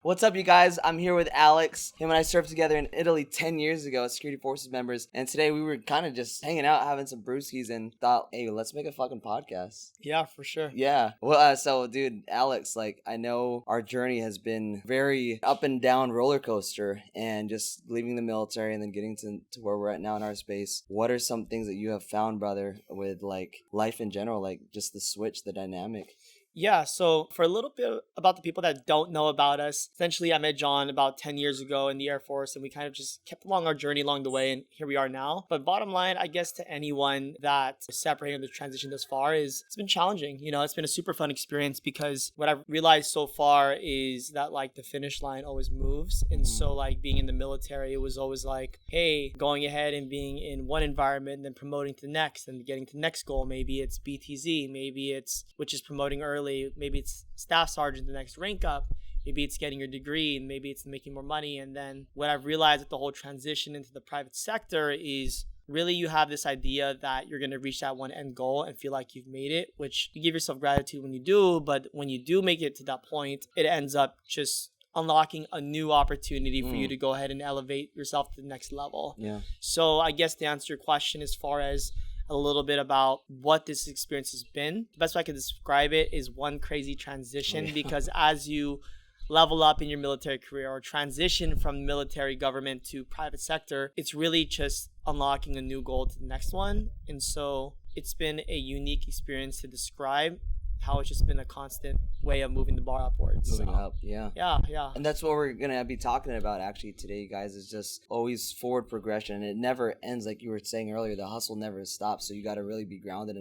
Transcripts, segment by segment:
What's up, you guys? I'm here with Alex. Him and I served together in Italy 10 years ago as Security Forces members. And today we were kind of just hanging out, having some brewskis, and thought, hey, let's make a fucking podcast. Yeah, for sure. Yeah. Well, so, dude, Alex, I know our journey has been very up and down roller coaster, and just leaving the military and then getting to where we're at now in our space. What are some things that you have found, brother, with, life in general, just the switch, the dynamic? Yeah, so for a little bit about the people that don't know about us, essentially I met Jon about 10 years ago in the Air Force, and we kind of just kept along our journey along the way, and here we are now. But bottom line, I guess to anyone that is separating the transition this far, is it's been challenging. It's been a super fun experience, because what I've realized so far is that the finish line always moves. And so being in the military, it was always hey, going ahead and being in one environment and then promoting to the next and getting to the next goal. Maybe it's BTZ, maybe it's, which is promoting early. Maybe it's staff sergeant, the next rank up. Maybe it's getting your degree, and maybe it's making more money. And then what I've realized with the whole transition into the private sector is really you have this idea that you're going to reach that one end goal and feel like you've made it, which you give yourself gratitude when you do. But when you do make it to that point, it ends up just unlocking a new opportunity for you to go ahead and elevate yourself to the next level. Yeah. So I guess to answer your question, as far as a little bit about what this experience has been, the best way I can describe it is one crazy transition. Because as you level up in your military career or transition from military government to private sector, it's really just unlocking a new goal to the next one. And so it's been a unique experience to describe how it's just been a constant way of moving the bar upwards. Moving up, yeah. Yeah. And that's what we're going to be talking about actually today, guys, is just always forward progression. And it never ends, like you were saying earlier. The hustle never stops. So you got to really be grounded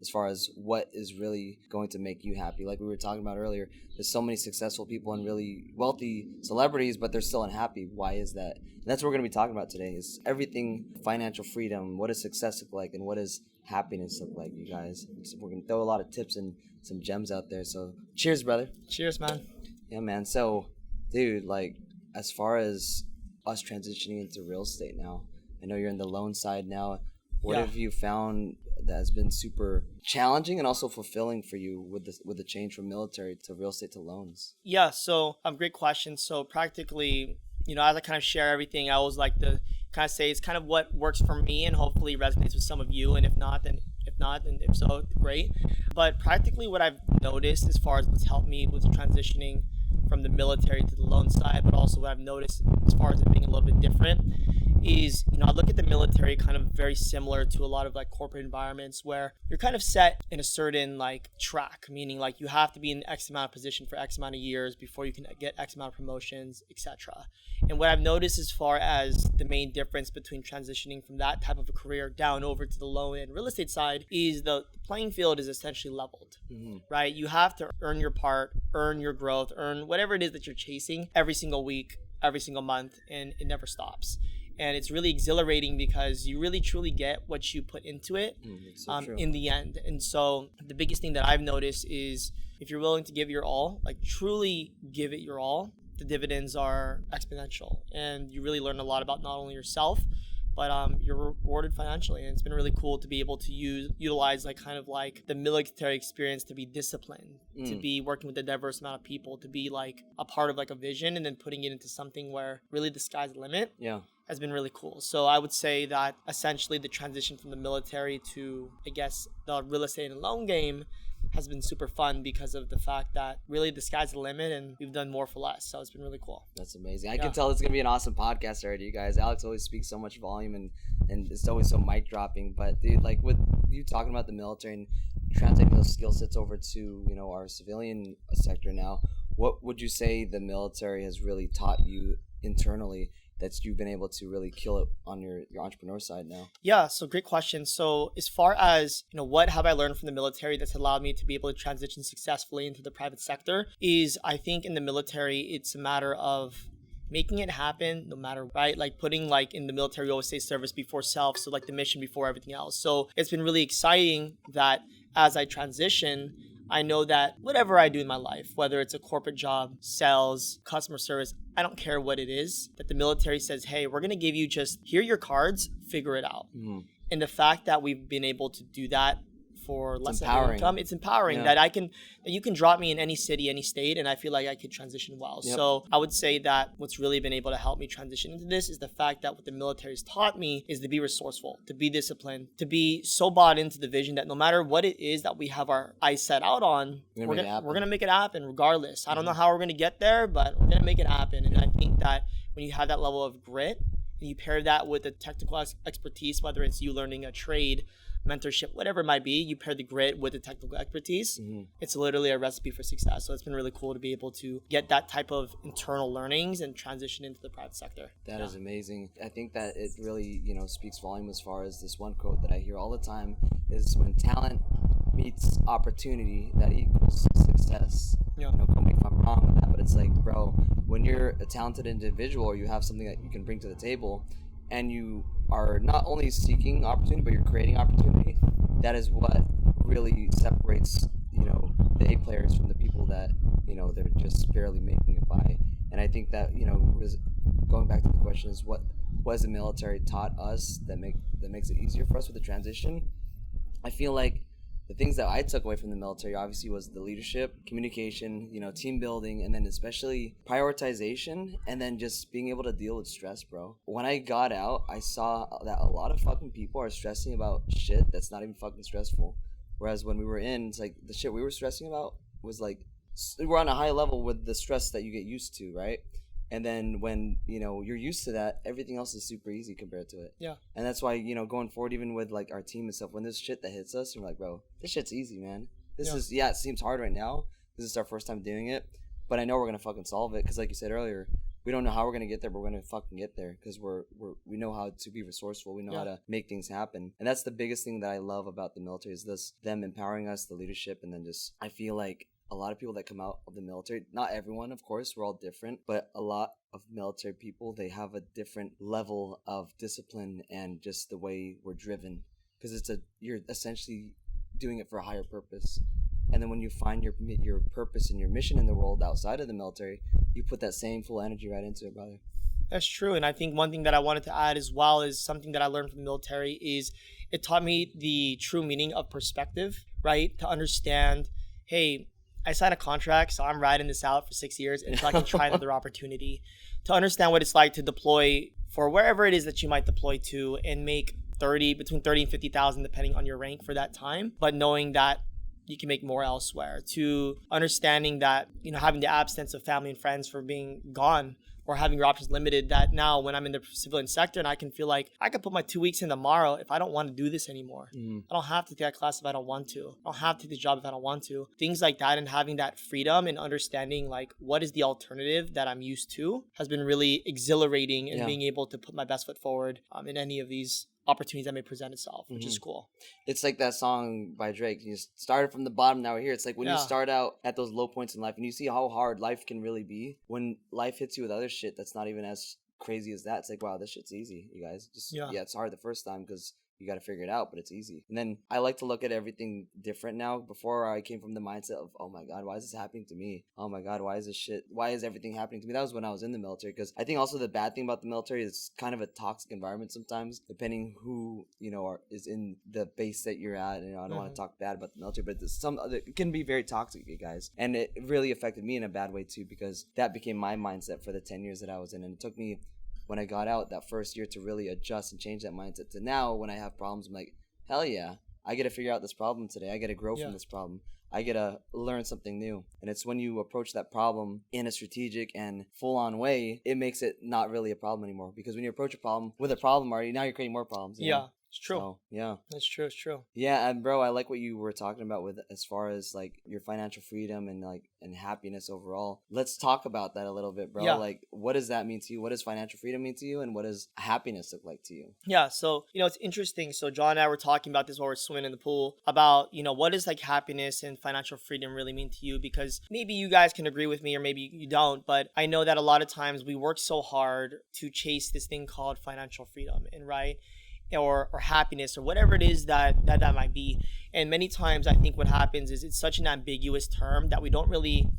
as far as what is really going to make you happy. Like we were talking about earlier, there's so many successful people and really wealthy celebrities, but they're still unhappy. Why is that? And that's what we're going to be talking about today, is everything financial freedom. What does success look like, and what does happiness look like, you guys? So we're going to throw a lot of tips and some gems out there. So cheers, brother. Cheers, man. Yeah, man. So, dude, as far as us transitioning into real estate now, I know you're in the loan side now. What have you found that has been super challenging and also fulfilling for you with the change from military to real estate to loans? Yeah, so great question. So practically, as I kind of share everything, I always like to kind of say it's kind of what works for me and hopefully resonates with some of you. And if not, and if so, great. But practically what I've noticed as far as what's helped me with transitioning from the military to the loan side, but also what I've noticed as far as it being a little bit different is, I look at the military kind of very similar to a lot of corporate environments where you're kind of set in a certain track, meaning you have to be in X amount of position for X amount of years before you can get X amount of promotions, etc. And what I've noticed as far as the main difference between transitioning from that type of a career down over to the loan and real estate side is the playing field is essentially leveled, right? You have to earn your part, earn your growth, earn whatever it is that you're chasing every single week, every single month, and it never stops. And it's really exhilarating because you really truly get what you put into it in the end. And so the biggest thing that I've noticed is if you're willing to give your all, truly give it your all, the dividends are exponential. And you really learn a lot about not only yourself, but you're rewarded financially. And it's been really cool to be able to utilize the military experience to be disciplined, to be working with a diverse amount of people, to be a part of a vision, and then putting it into something where really the sky's the limit. Yeah. Has been really cool. So I would say that essentially the transition from the military to, I guess, the real estate and loan game has been super fun because of the fact that really the sky's the limit and we've done more for less. So it's been really cool. That's amazing. I can tell it's going to be an awesome podcast already, you guys. Alex always speaks so much volume and it's always so mic dropping. But dude, with you talking about the military and translating those skill sets over to, our civilian sector now, what would you say the military has really taught you internally that you've been able to really kill it on your entrepreneur side now? Yeah, so great question. So as far as, what have I learned from the military that's allowed me to be able to transition successfully into the private sector is I think in the military, it's a matter of making it happen no matter, right? Putting in the military, we always say service before self. So the mission before everything else. So it's been really exciting that as I transition, I know that whatever I do in my life, whether it's a corporate job, sales, customer service, I don't care what it is, that the military says, hey, we're going to give you here are your cards, figure it out. And the fact that we've been able to do that for less empowering. income. It's empowering that you can drop me in any city, any state, and I feel like I could transition well. Yep. So I would say that what's really been able to help me transition into this is the fact that what the military has taught me is to be resourceful, to be disciplined, to be so bought into the vision that no matter what it is that we have our eyes set out on, we're gonna make it happen regardless. I don't know how we're gonna get there, but we're gonna make it happen. And I think that when you have that level of grit and you pair that with the technical expertise, whether it's you learning a trade, mentorship, whatever it might be, you pair the grit with the technical expertise, it's literally a recipe for success. So it's been really cool to be able to get that type of internal learnings and transition into the private sector. That is amazing. I think that it really, speaks volume as far as this one quote that I hear all the time is when talent meets opportunity, that equals success. Call me if I'm wrong with that, but it's like, bro, when you're a talented individual or you have something that you can bring to the table and you are not only seeking opportunity, but you're creating opportunity, that is what really separates, the A players from the people that, they're just barely making it by. And I think that, going back to the question is what has the military taught us that makes it easier for us with the transition? I feel like the things that I took away from the military obviously was the leadership, communication, team building, and then especially prioritization, and then just being able to deal with stress, bro. When I got out, I saw that a lot of fucking people are stressing about shit that's not even fucking stressful. Whereas when we were in, it's like the shit we were stressing about was like, we're on a high level with the stress that you get used to, right? And then when, you're used to that, everything else is super easy compared to it. Yeah. And that's why, going forward, even with like our team and stuff, when there's shit that hits us, we're like, bro, this shit's easy, man. This is, it seems hard right now. This is our first time doing it. But I know we're going to fucking solve it. Because like you said earlier, we don't know how we're going to get there, but we're going to fucking get there. Because we know how to be resourceful. We know how to make things happen. And that's the biggest thing that I love about the military is them empowering us, the leadership. And then just, I feel like a lot of people that come out of the military, not everyone, of course, we're all different, but a lot of military people, they have a different level of discipline and just the way we're driven, because you're essentially doing it for a higher purpose. And then when you find your purpose and your mission in the world outside of the military, you put that same full energy right into it, brother. That's true. And I think one thing that I wanted to add as well is something that I learned from the military is it taught me the true meaning of perspective, right? To understand, hey, I signed a contract, so I'm riding this out for 6 years until I can try another opportunity. To understand what it's like to deploy for wherever it is that you might deploy to and make between 30 and 50,000 depending on your rank for that time, but knowing that you can make more elsewhere. To understanding that, having the absence of family and friends for being gone or having your options limited, that now when I'm in the civilian sector and I can feel like I could put my 2 weeks in tomorrow if I don't want to do this anymore. I don't have to take that class if I don't want to. I don't have to take the job if I don't want to. Things like that, and having that freedom and understanding like what is the alternative that I'm used to has been really exhilarating, and being able to put my best foot forward in any of these opportunities that may present itself, which is cool. It's like that song by Drake. You started from the bottom, now we're here. It's like when you start out at those low points in life and you see how hard life can really be, when life hits you with other shit that's not even as crazy as that, it's like, wow, this shit's easy, you guys. It's hard the first time because you got to figure it out, but it's easy. And then I like to look at everything different now. Before, I came from the mindset of, oh my God, why is this happening to me? Oh my God, why is everything happening to me? That was when I was in the military. Because I think also the bad thing about the military is kind of a toxic environment sometimes, depending who, is in the base that you're at. I don't want to talk bad about the military, but it can be very toxic, you guys. And it really affected me in a bad way too, because that became my mindset for the 10 years that I was in. And it took me, when I got out that first year, to really adjust and change that mindset to now when I have problems, I'm like, hell yeah, I get to figure out this problem today. I get to grow from this problem. I get to learn something new. And it's when you approach that problem in a strategic and full-on way, it makes it not really a problem anymore. Because when you approach a problem with a problem already, now you're creating more problems. It's true. So, yeah. That's true. It's true. Yeah, and bro, I like what you were talking about with as far as like your financial freedom and happiness overall. Let's talk about that a little bit, bro. Yeah. Like, what does that mean to you? What does financial freedom mean to you? And what does happiness look like to you? Yeah, so it's interesting. So John and I were talking about this while we're swimming in the pool about what does like happiness and financial freedom really mean to you? Because maybe you guys can agree with me or maybe you don't, but I know that a lot of times we work so hard to chase this thing called financial freedom, and right, or happiness or whatever it is that might be. And many times I think what happens is it's such an ambiguous term that we don't really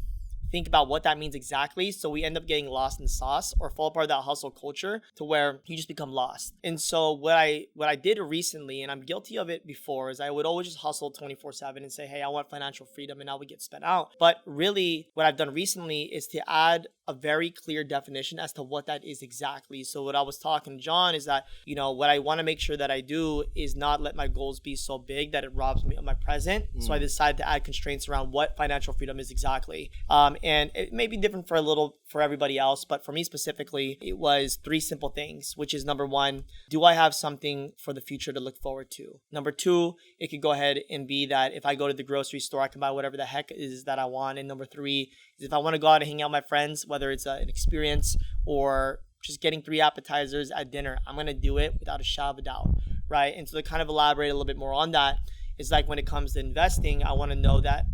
think about what that means exactly. So we end up getting lost in the sauce or fall apart of that hustle culture to where you just become lost. And so what I did recently, and I'm guilty of it before, is I would always just hustle 24/7 and say, hey, I want financial freedom, and I would get spent out. But really what I've done recently is to add a very clear definition as to what that is exactly. So what I was talking to John is that, what I want to make sure that I do is not let my goals be so big that it robs me of my present. So I decided to add constraints around what financial freedom is exactly. And it may be different for everybody else, but for me specifically, it was 3 simple things, which is number 1, do I have something for the future to look forward to? Number 2, it could go ahead and be that if I go to the grocery store, I can buy whatever the heck it is that I want. And number 3 is if I want to go out and hang out with my friends, whether it's an experience or just getting 3 appetizers at dinner, I'm going to do it without a shadow of a doubt, right? And so to kind of elaborate a little bit more on that, is like when it comes to investing, I want to know that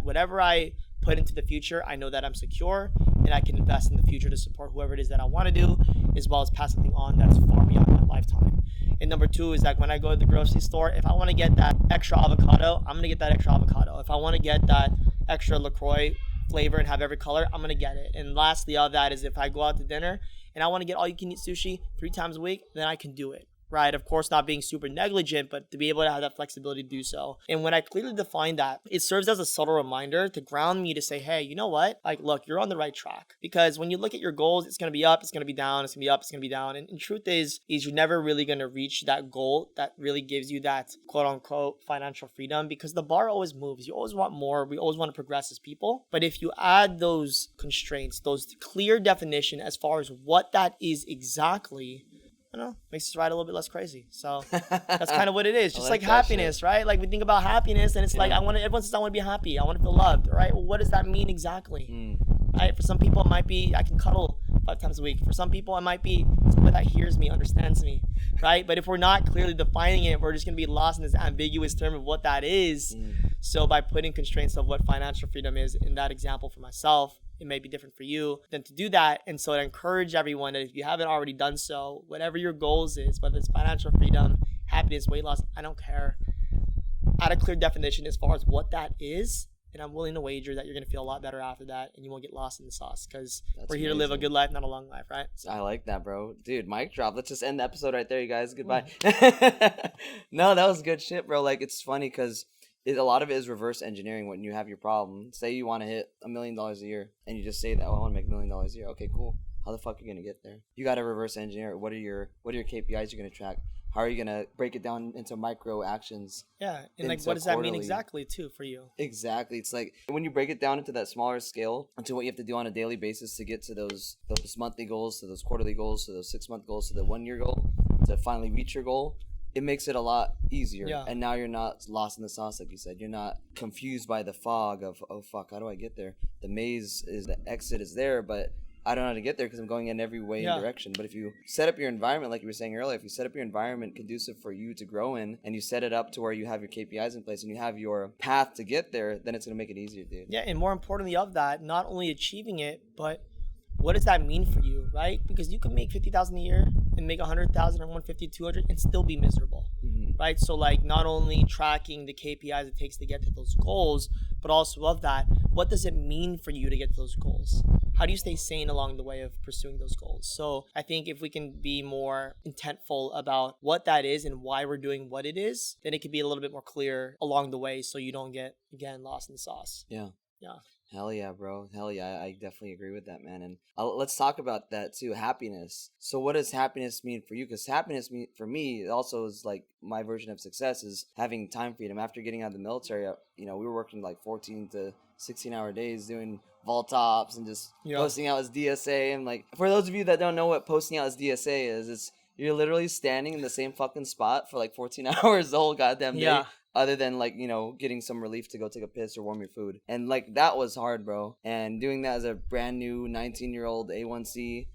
whatever I put into the future, I know that I'm secure and I can invest in the future to support whoever it is that I want to do, as well as pass something on that's far beyond my lifetime. And number 2 is like when I go to the grocery store, if I want to get that extra avocado, I'm going to get that extra avocado. If I want to get that extra LaCroix flavor and have every color, I'm going to get it. And lastly of that is if I go out to dinner and I want to get all you can eat sushi 3 times a week, then I can do it. Right? Of course, not being super negligent, but to be able to have that flexibility to do so. And when I clearly define that, it serves as a subtle reminder to ground me to say, hey, you know what? Like, look, you're on the right track. Because when you look at your goals, it's going to be up, it's going to be down, it's going to be up, it's going to be down. And truth is you're never really going to reach that goal that really gives you that quote unquote financial freedom, because the bar always moves. You always want more. We always want to progress as people. But if you add those constraints, those clear definition as far as what that is exactly, I don't know, makes us ride a little bit less crazy. So that's kind of what it is. Just like happiness, right? Like we think about happiness and it's like, everyone says I want to be happy. I want to feel loved, right? Well, what does that mean exactly? Right? For some people, it might be I can cuddle 5 times a week. For some people, it might be someone that hears me, understands me, right? But if we're not clearly defining it, we're just going to be lost in this ambiguous term of what that is. So by putting constraints of what financial freedom is in that example for myself, it may be different for you, than to do that. And so I encourage everyone that if you haven't already done so, whatever your goals is, whether it's financial freedom, happiness, weight loss, I don't care. Add a clear definition as far as what that is. And I'm willing to wager that you're going to feel a lot better after that and you won't get lost in the sauce, because we're here to live a good life, not a long life, right? I like that, bro. Dude, mic drop. Let's just end the episode right there, you guys. Goodbye. No, that was good shit, bro. Like, it's funny because a lot of it is reverse engineering. When you have your problem, say you want to hit $1 million a year and you just say that, oh, I want to make $1 million a year. Okay, cool. How the fuck are you going to get there? You got to reverse engineer. What are your KPIs you're going to track? How are you going to break it down into micro actions? Yeah. And like, what does that mean exactly too for you? Exactly. It's like when you break it down into that smaller scale, into what you have to do on a daily basis to get to those monthly goals, to those quarterly goals, to those 6-month goals, to the 1-year goal, to finally reach your goal, it makes it a lot easier. Yeah. And now you're not lost in the sauce, like you said. You're not confused by the fog of, oh, fuck, how do I get there? The maze is, the exit is there, but I don't know how to get there because I'm going in every way and direction. But if you set up your environment, like you were saying earlier, if you set up your environment conducive for you to grow in, and you set it up to where you have your KPIs in place and you have your path to get there, then it's going to make it easier, dude. Yeah, and more importantly of that, not only achieving it, but what does that mean for you, right? Because you can make $50,000 a year and make $100,000 or $150,000, $200,000 and still be miserable, right? So like not only tracking the KPIs it takes to get to those goals, but also of that, what does it mean for you to get to those goals? How do you stay sane along the way of pursuing those goals? So I think if we can be more intentful about what that is and why we're doing what it is, then it could be a little bit more clear along the way so you don't get, again, lost in the sauce. Yeah. Hell yeah, bro. Hell yeah. I definitely agree with that, man. And let's talk about that too. Happiness. So what does happiness mean for you? Because happiness for me also is like my version of success is having time freedom. After getting out of the military, we were working like 14 to 16-hour days doing vault ops and just posting out as DSA. And like, for those of you that don't know what posting out as DSA is, you're literally standing in the same fucking spot for like 14 hours the whole goddamn day. Other than like, getting some relief to go take a piss or warm your food. And like, that was hard, bro. And doing that as a brand new 19-year-old A1C,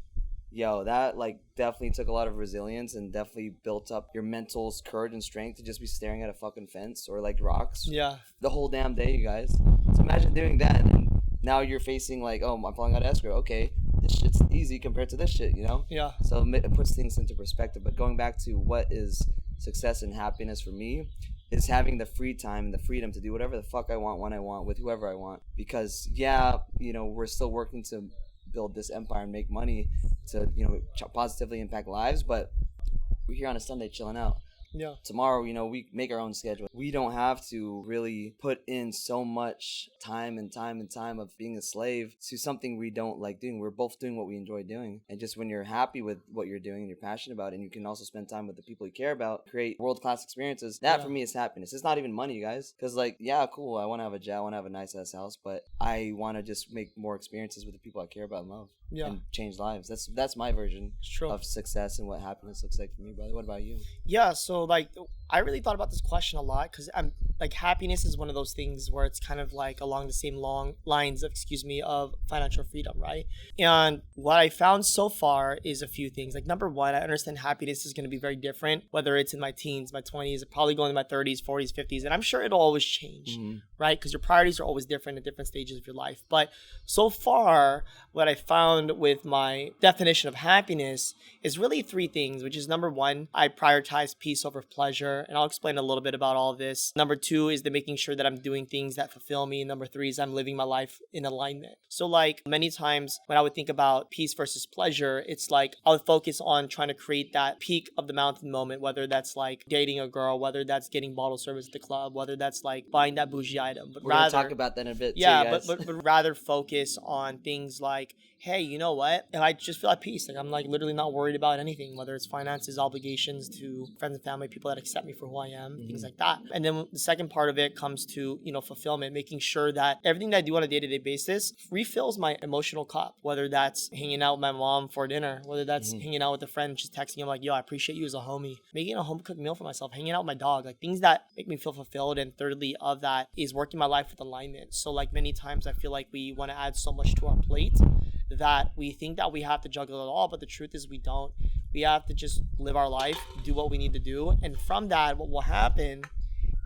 that like definitely took a lot of resilience and definitely built up your mental courage and strength to just be staring at a fucking fence or like rocks. The whole damn day, you guys. So imagine doing that and now you're facing like, oh, I'm falling out of escrow. Okay, this shit's easy compared to this shit, So it puts things into perspective. But going back to what is success and happiness for me, is having the free time and the freedom to do whatever the fuck I want, when I want, with whoever I want. Because yeah, you know, we're still working to build this empire and make money to, you know, positively impact lives, but we're here on a Sunday chilling out. Yeah. Tomorrow, you know, we make our own schedule. We don't have to really put in so much time of being a slave to something we don't like doing. We're both doing what we enjoy doing. And just when you're happy with what you're doing and you're passionate about it, and you can also spend time with the people you care about, create world-class experiences, that for me is happiness. It's not even money, you guys. Because, like, yeah, cool, I want to have a jet, I want to have a nice-ass house, but I want to just make more experiences with the people I care about and love. And change lives. That's my version of success and what happiness looks like for me, brother. What about you? Yeah, so like I really thought about this question a lot, because I'm like, happiness is one of those things where it's kind of like along the same long lines of financial freedom, right? And what I found so far is a few things. Like, number one, I understand happiness is going to be very different, whether it's in my teens, my 20s, probably going to my 30s, 40s, 50s, and I'm sure it'll always change, right? Because your priorities are always different at different stages of your life. But so far, what I found with my definition of happiness is really three things, which is, number one, I prioritize peace over pleasure, and I'll explain a little bit about all of this. Number two is the making sure that I'm doing things that fulfill me. Number three is I'm living my life in alignment. So like many times when I would think about peace versus pleasure, it's like I would focus on trying to create that peak of the mountain moment, whether that's like dating a girl, whether that's getting bottle service at the club, whether that's like buying that bougie item. But we're gonna talk about that in a bit too, guys. but rather focus on things like, hey, you know what? And I just feel at peace. Like, I'm like literally not worried about anything, whether it's finances, obligations to friends and family, people that accept me for who I am, things like that. And then the second part of it comes to, you know, fulfillment, making sure that everything that I do on a day-to-day basis refills my emotional cup, whether that's hanging out with my mom for dinner, whether that's hanging out with a friend, just texting him like, yo, I appreciate you as a homie, making a home-cooked meal for myself, hanging out with my dog, like things that make me feel fulfilled. And thirdly of that is working my life with alignment. So like many times I feel like we want to add so much to our plate that we think that we have to juggle it all, but the truth is we don't. We have to just live our life, do what we need to do, and from that, what will happen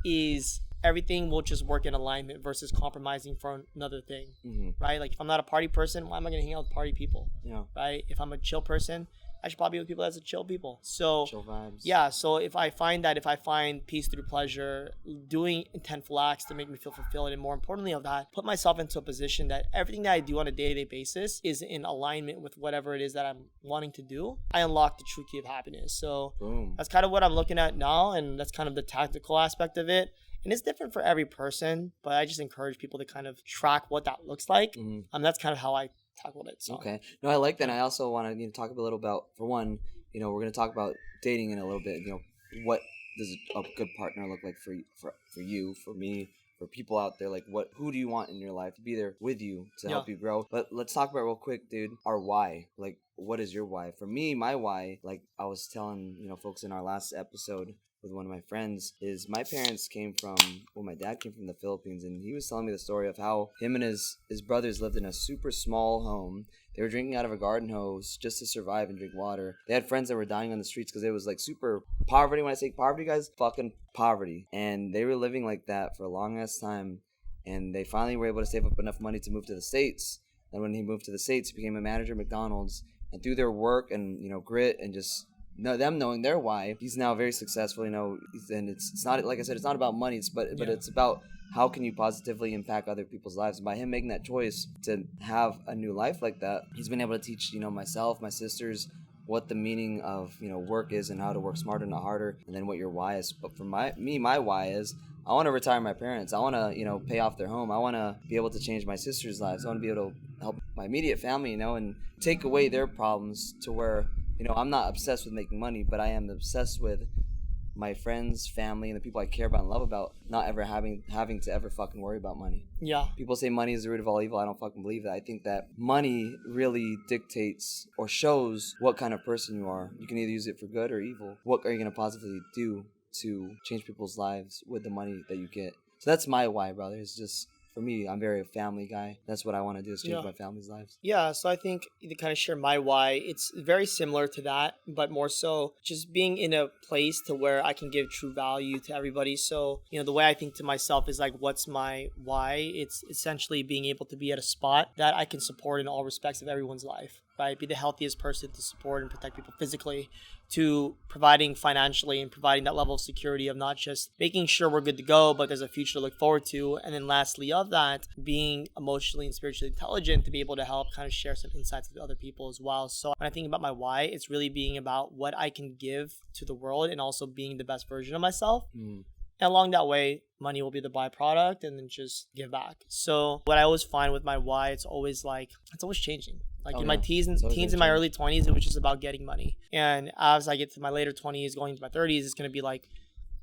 is everything will just work in alignment versus compromising for another thing, right? Like, if I'm not a party person, why am I going to hang out with party people, right? If I'm a chill person, I should probably be with people that's a chill people. So chill vibes. Yeah, so if I find peace through pleasure, doing intentful acts to make me feel fulfilled, and more importantly of that, put myself into a position that everything that I do on a day-to-day basis is in alignment with whatever it is that I'm wanting to do, I unlock the true key of happiness. So that's kind of what I'm looking at now, and that's kind of the tactical aspect of it. And it's different for every person, but I just encourage people to kind of track what that looks like. That's kind of how I tackled it. So. Okay. No, I like that. And I also want to talk a little about, for one, you know, we're going to talk about dating in a little bit. You know, what does a good partner look like for you, for me, for people out there? Like, who do you want in your life to be there with you to help you grow? But let's talk about real quick, dude, our why. Like, what is your why? For me, my why, like I was telling, you know, folks in our last episode with one of my friends, is my parents my dad came from the Philippines, and he was telling me the story of how him and his brothers lived in a super small home. They were drinking out of a garden hose just to survive and drink water. They had friends that were dying on the streets because it was like super poverty. When I say poverty, guys, fucking poverty. And they were living like that for a long ass time. And they finally were able to save up enough money to move to the States. And when he moved to the States, he became a manager at McDonald's. And through their work and, you know, grit and just them knowing their why, he's now very successful, you know. And it's not, like I said, it's not about money, but it's about how can you positively impact other people's lives. And by him making that choice to have a new life like that, he's been able to teach, you know, myself, my sisters, what the meaning of, you know, work is and how to work smarter, not harder, and then what your why is. But for my why is, I want to retire my parents. I want to, you know, pay off their home. I want to be able to change my sister's lives. I want to be able to help my immediate family, you know, and take away their problems to where, you know, I'm not obsessed with making money, but I am obsessed with my friends, family, and the people I care about and love about not ever having to ever fucking worry about money. Yeah. People say money is the root of all evil. I don't fucking believe that. I think that money really dictates or shows what kind of person you are. You can either use it for good or evil. What are you going to positively do to change people's lives with the money that you get? So that's my why, brother. It's just, for me, I'm very a family guy. That's what I want to do, is change my family's lives. Yeah, so I think to kind of share my why, it's very similar to that, but more so just being in a place to where I can give true value to everybody. So, you know, the way I think to myself is like, what's my why? It's essentially being able to be at a spot that I can support in all respects of everyone's life. right? Be the healthiest person to support and protect people physically, to providing financially and providing that level of security of not just making sure we're good to go, but there's a future to look forward to. And then lastly of that, being emotionally and spiritually intelligent to be able to help kind of share some insights with other people as well. So when I think about my why, it's really being about what I can give to the world and also being the best version of myself. And along that way, money will be the byproduct, and then just give back. So what I always find with my why, it's always changing. Like in my teens in my early 20s, it was just about getting money. And as I get to my later 20s, going into my 30s, it's going to be like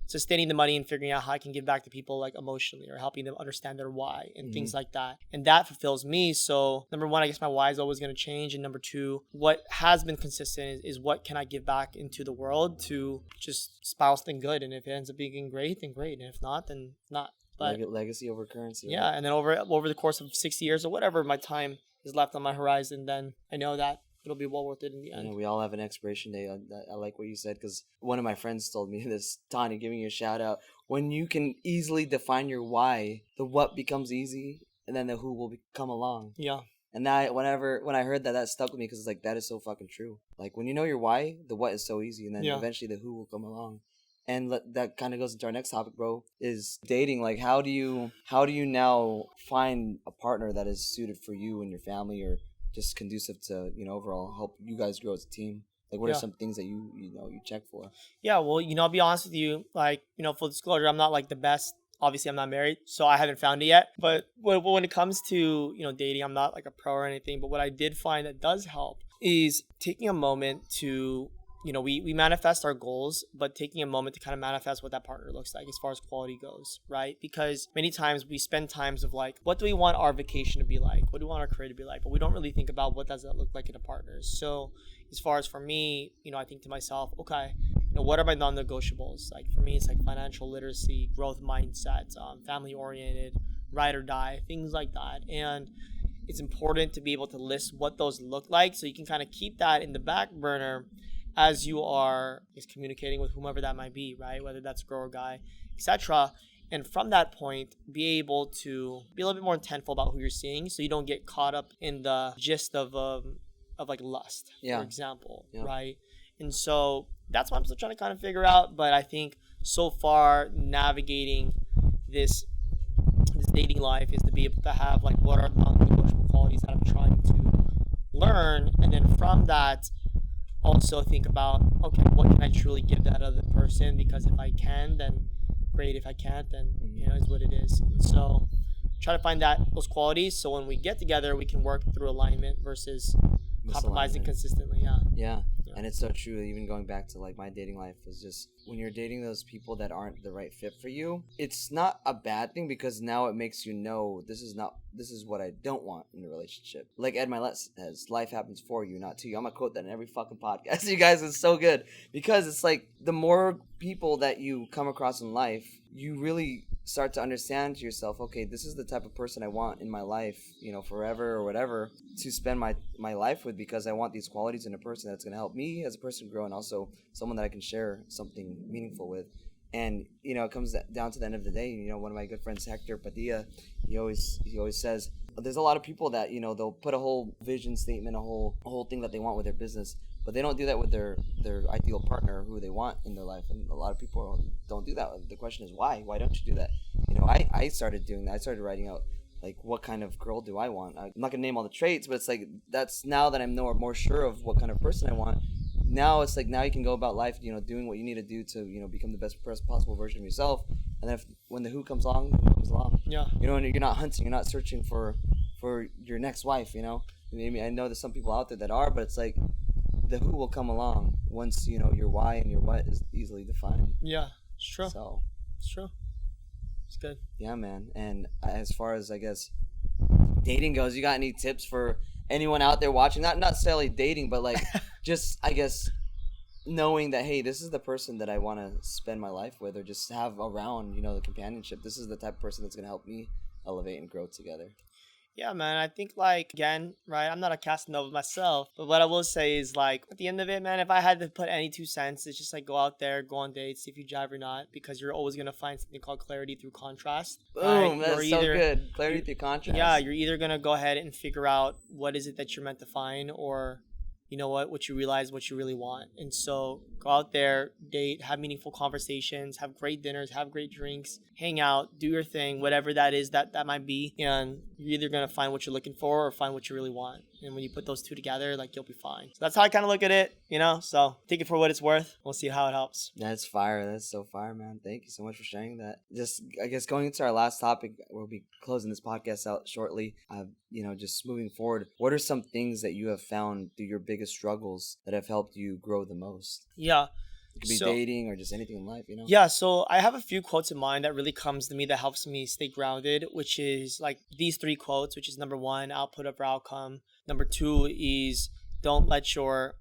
sustaining the money and figuring out how I can give back to people like emotionally, or helping them understand their why and things like that. And that fulfills me. So number one, I guess my why is always going to change. And number two, what has been consistent is what can I give back into the world to just spouse thing good. And if it ends up being great, then great. And if not, then not. But legacy over currency. Right? Yeah. And then over the course of 60 years or whatever my time is left on my horizon, then I know that it'll be well worth it in the end. We all have an expiration date. I like what you said, because one of my friends told me this, Tanya, giving you a shout out. When you can easily define your why, the what becomes easy, and then the who will come along. Yeah. And that when I heard that stuck with me, because it's like, that is so fucking true. Like when you know your why, the what is so easy, and then eventually the who will come along. And that kind of goes into our next topic, bro, is dating. Like, how do you now find a partner that is suited for you and your family, or just conducive to, overall help you guys grow as a team? Like, what are some things that you check for? Yeah, well, I'll be honest with you. Like, full disclosure, I'm not like the best. Obviously, I'm not married, so I haven't found it yet. But when it comes to, dating, I'm not like a pro or anything. But what I did find that does help is taking a moment to, we manifest our goals, but taking a moment to kind of manifest what that partner looks like as far as quality goes, right? Because many times we spend times of like, what do we want our vacation to be like? What do we want our career to be like? But we don't really think about what does that look like in a partner. So as far as for me, I think to myself, okay, what are my non-negotiables? Like for me, it's like financial literacy, growth mindset, family oriented, ride or die, things like that. And it's important to be able to list what those look like, so you can kind of keep that in the back burner as you are communicating with whomever that might be, right? Whether that's a girl or guy, etc. And from that point, be able to be a little bit more intentful about who you're seeing, so you don't get caught up in the gist of like lust, for example, right? And so that's what I'm still trying to kind of figure out. But I think so far, navigating this dating life is to be able to have like, what are non-negotiable qualities that I'm trying to learn, and then from that, also think about, okay, what can I truly give that other person? Because if I can, then great. If I can't, then is what it is. And so try to find those qualities, so when we get together, we can work through alignment versus compromising consistently. Yeah. And it's so true. Even going back to like my dating life, was just when you're dating those people that aren't the right fit for you, it's not a bad thing, because now it makes you know this is what I don't want in a relationship. Like Ed Milet says, life happens for you, not to you. I'm gonna quote that in every fucking podcast. You guys, it's so good, because it's like the more people that you come across in life, you really start to understand to yourself, okay, this is the type of person I want in my life, forever or whatever, to spend my life with, because I want these qualities in a person that's going to help me as a person grow, and also someone that I can share something meaningful with. And, it comes down to the end of the day, one of my good friends, Hector Padilla, he always says, there's a lot of people that, they'll put a whole vision statement, a whole thing that they want with their business, but they don't do that with their ideal partner, who they want in their life. And a lot of people don't do that. The question is, why? Why don't you do that? I started doing that. I started writing out, like, what kind of girl do I want? I'm not going to name all the traits, but it's like, that's now that I'm more sure of what kind of person I want. Now it's like, now you can go about life, doing what you need to do to, become the best possible version of yourself. And then when the who comes along, who comes along. Yeah. And you're not hunting, you're not searching for your next wife, Maybe I know there's some people out there that are, but it's like, the who will come along once your why and your what is easily defined. Yeah, it's true. So it's true. It's good. Yeah, man. And as far as, I guess, dating goes, you got any tips for anyone out there watching? Not necessarily dating, but like just, I guess, knowing that, hey, this is the person that I want to spend my life with, or just have around, the companionship. This is the type of person that's going to help me elevate and grow together. Yeah, man. I think, like, again, right, I'm not a Casanova myself, but what I will say is, like, at the end of it, man, if I had to put any 2 cents, it's just like go out there, go on dates, see if you jive or not, because you're always gonna find something called clarity through contrast. Right? Boom, that's so good. Clarity through Yeah, contrast. you're either gonna go ahead and figure out what is it that you're meant to find, or you know what you realize what you really want. And so go out there, date, have meaningful conversations, have great dinners, have great drinks, hang out, do your thing, whatever that is that might be. And you're either gonna find what you're looking for or find what you really want. And when you put those two together, like, you'll be fine. So that's how I kind of look at it, you know? So take it for what it's worth. We'll see how it helps. That's fire. That's so fire, man. Thank you so much for sharing that. Just, I guess, going into our last topic, we'll be closing this podcast out shortly. Just moving forward, what are some things that you have found through your biggest struggles that have helped you grow the most? Yeah. It could be dating or just anything in life, you know? Yeah, so I have a few quotes in mind that really comes to me that helps me stay grounded, which is like these 3 quotes, which is number 1, output over outcome. Number 2 is don't let your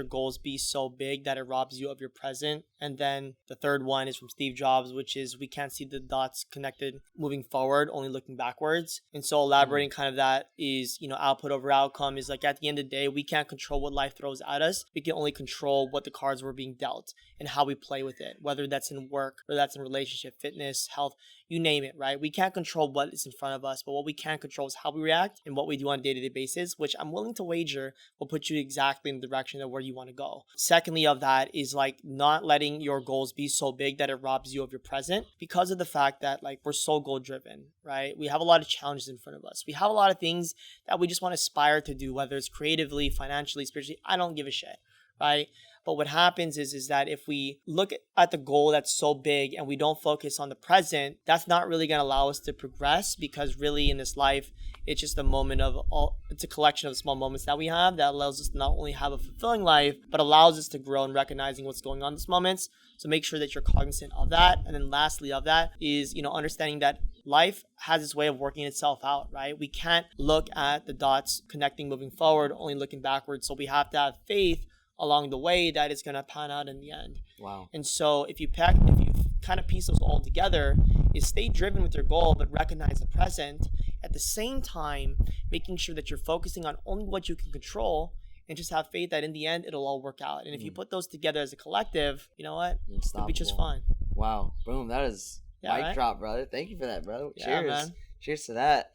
goals be so big that it robs you of your present. And then the third one is from Steve Jobs, which is we can't see the dots connected moving forward, only looking backwards. And so elaborating kind of that is, output over outcome is like, at the end of the day, we can't control what life throws at us. We can only control what the cards we're being dealt and how we play with it, whether that's in work, whether that's in relationship, fitness, health, you name it, right? We can't control what is in front of us, but what we can control is how we react and what we do on a day-to-day basis, which I'm willing to wager will put you exactly in the direction of where you want to go. Secondly of that is like not letting your goals be so big that it robs you of your present, because of the fact that like we're so goal driven, right? We have a lot of challenges in front of us. We have a lot of things that we just want to aspire to do, whether it's creatively, financially, spiritually, I don't give a shit, right? But what happens is that if we look at the goal that's so big and we don't focus on the present, that's not really going to allow us to progress, because really in this life, it's just it's a collection of small moments that we have that allows us to not only have a fulfilling life, but allows us to grow in recognizing what's going on in these moments. So make sure that you're cognizant of that. And then lastly of that is, understanding that life has its way of working itself out, right? We can't look at the dots connecting moving forward, only looking backwards. So we have to have faith along the way that it's going to pan out in the end. Wow. And so if you kind of piece those all together, is stay driven with your goal, but recognize the present. At the same time, making sure that you're focusing on only what you can control, and just have faith that in the end, it'll all work out. And if you put those together as a collective, you know what? It'll be just fine. Wow. Boom. That is mic drop, brother. Thank you for that, bro. Yeah, cheers. Man. Cheers to that.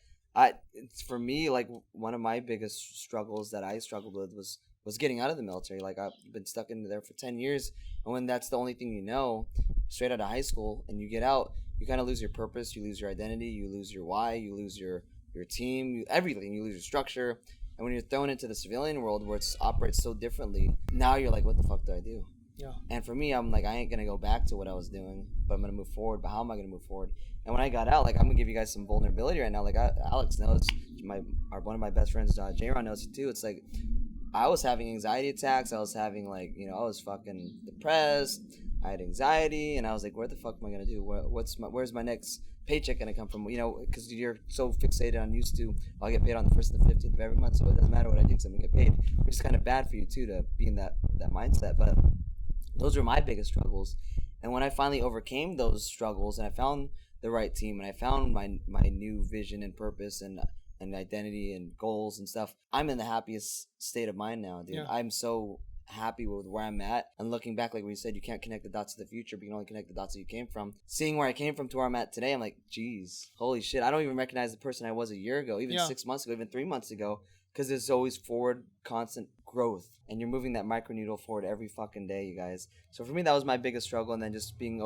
It's for me, like, one of my biggest struggles that I struggled with was getting out of the military. Like, I've been stuck in there for 10 years. And when that's the only thing you know, straight out of high school, and you get out, you kind of lose your purpose, you lose your identity, you lose your why, you lose your team, everything. You lose your structure. And when you're thrown into the civilian world where it operates so differently, now you're like, what the fuck do I do? Yeah. And for me, I'm like, I ain't going to go back to what I was doing, but I'm going to move forward. But how am I going to move forward? And when I got out, like, I'm going to give you guys some vulnerability right now. Like, Alex knows, one of my best friends, J-Ron, knows it too. It's like, I was having anxiety attacks. I was having, like, I was fucking depressed. I had anxiety, and I was like, where the fuck am I going to do? Where's my next paycheck going to come from? Because you're so fixated on used to, I'll get paid on the 1st and the 15th of every month, so it doesn't matter what I do because I'm going to get paid, which is kind of bad for you, too, to be in that mindset. But those were my biggest struggles. And when I finally overcame those struggles and I found the right team and I found my new vision and purpose and identity and goals and stuff, I'm in the happiest state of mind now, dude. Yeah. I'm so happy with where I'm at. And looking back, like we said, you can't connect the dots to the future, but you can only connect the dots that you came from. Seeing where I came from to where I'm at today, I'm like, geez, holy shit, I don't even recognize the person I was a year ago, even 6 months ago, even 3 months ago, because there's always forward, constant growth, and you're moving that micro needle forward every fucking day, you guys. So for me, that was my biggest struggle, and then just being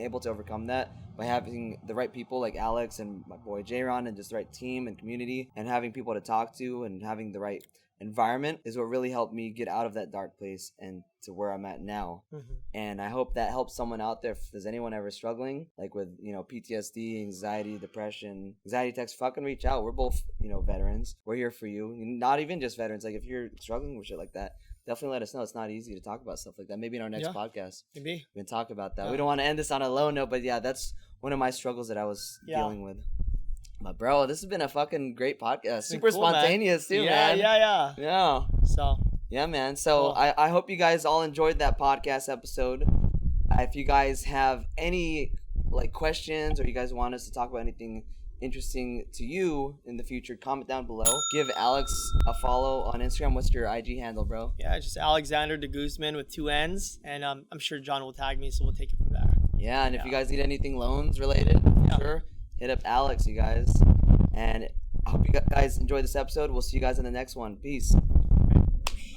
able to overcome that by having the right people like Alex and my boy J-Ron, and just the right team and community, and having people to talk to, and having the right environment is what really helped me get out of that dark place and to where I'm at now. Mm-hmm. And I hope that helps someone out there. If there's anyone ever struggling, like with, PTSD, anxiety, depression, anxiety attacks, fucking reach out. We're both, veterans. We're here for you. Not even just veterans. Like, if you're struggling with shit like that, definitely let us know. It's not easy to talk about stuff like that. Maybe in our next podcast, we can talk about that. We don't want to end this on a low note, but yeah, that's one of my struggles that I was dealing with. But bro, this has been a fucking great podcast. Super cool, spontaneous, man. Too, man. Yeah. So. Yeah, man. So cool. I hope you guys all enjoyed that podcast episode. If you guys have any questions, or you guys want us to talk about anything interesting to you in the future, comment down below. Give Alex a follow on Instagram. What's your IG handle, bro? Yeah, just Alexander Deguzman with 2 N's, and I'm sure John will tag me, so we'll take it from there. Yeah, and if you guys need anything loans related, sure, hit up Alex, you guys. And I hope you guys enjoyed this episode. We'll see you guys in the next one. Peace.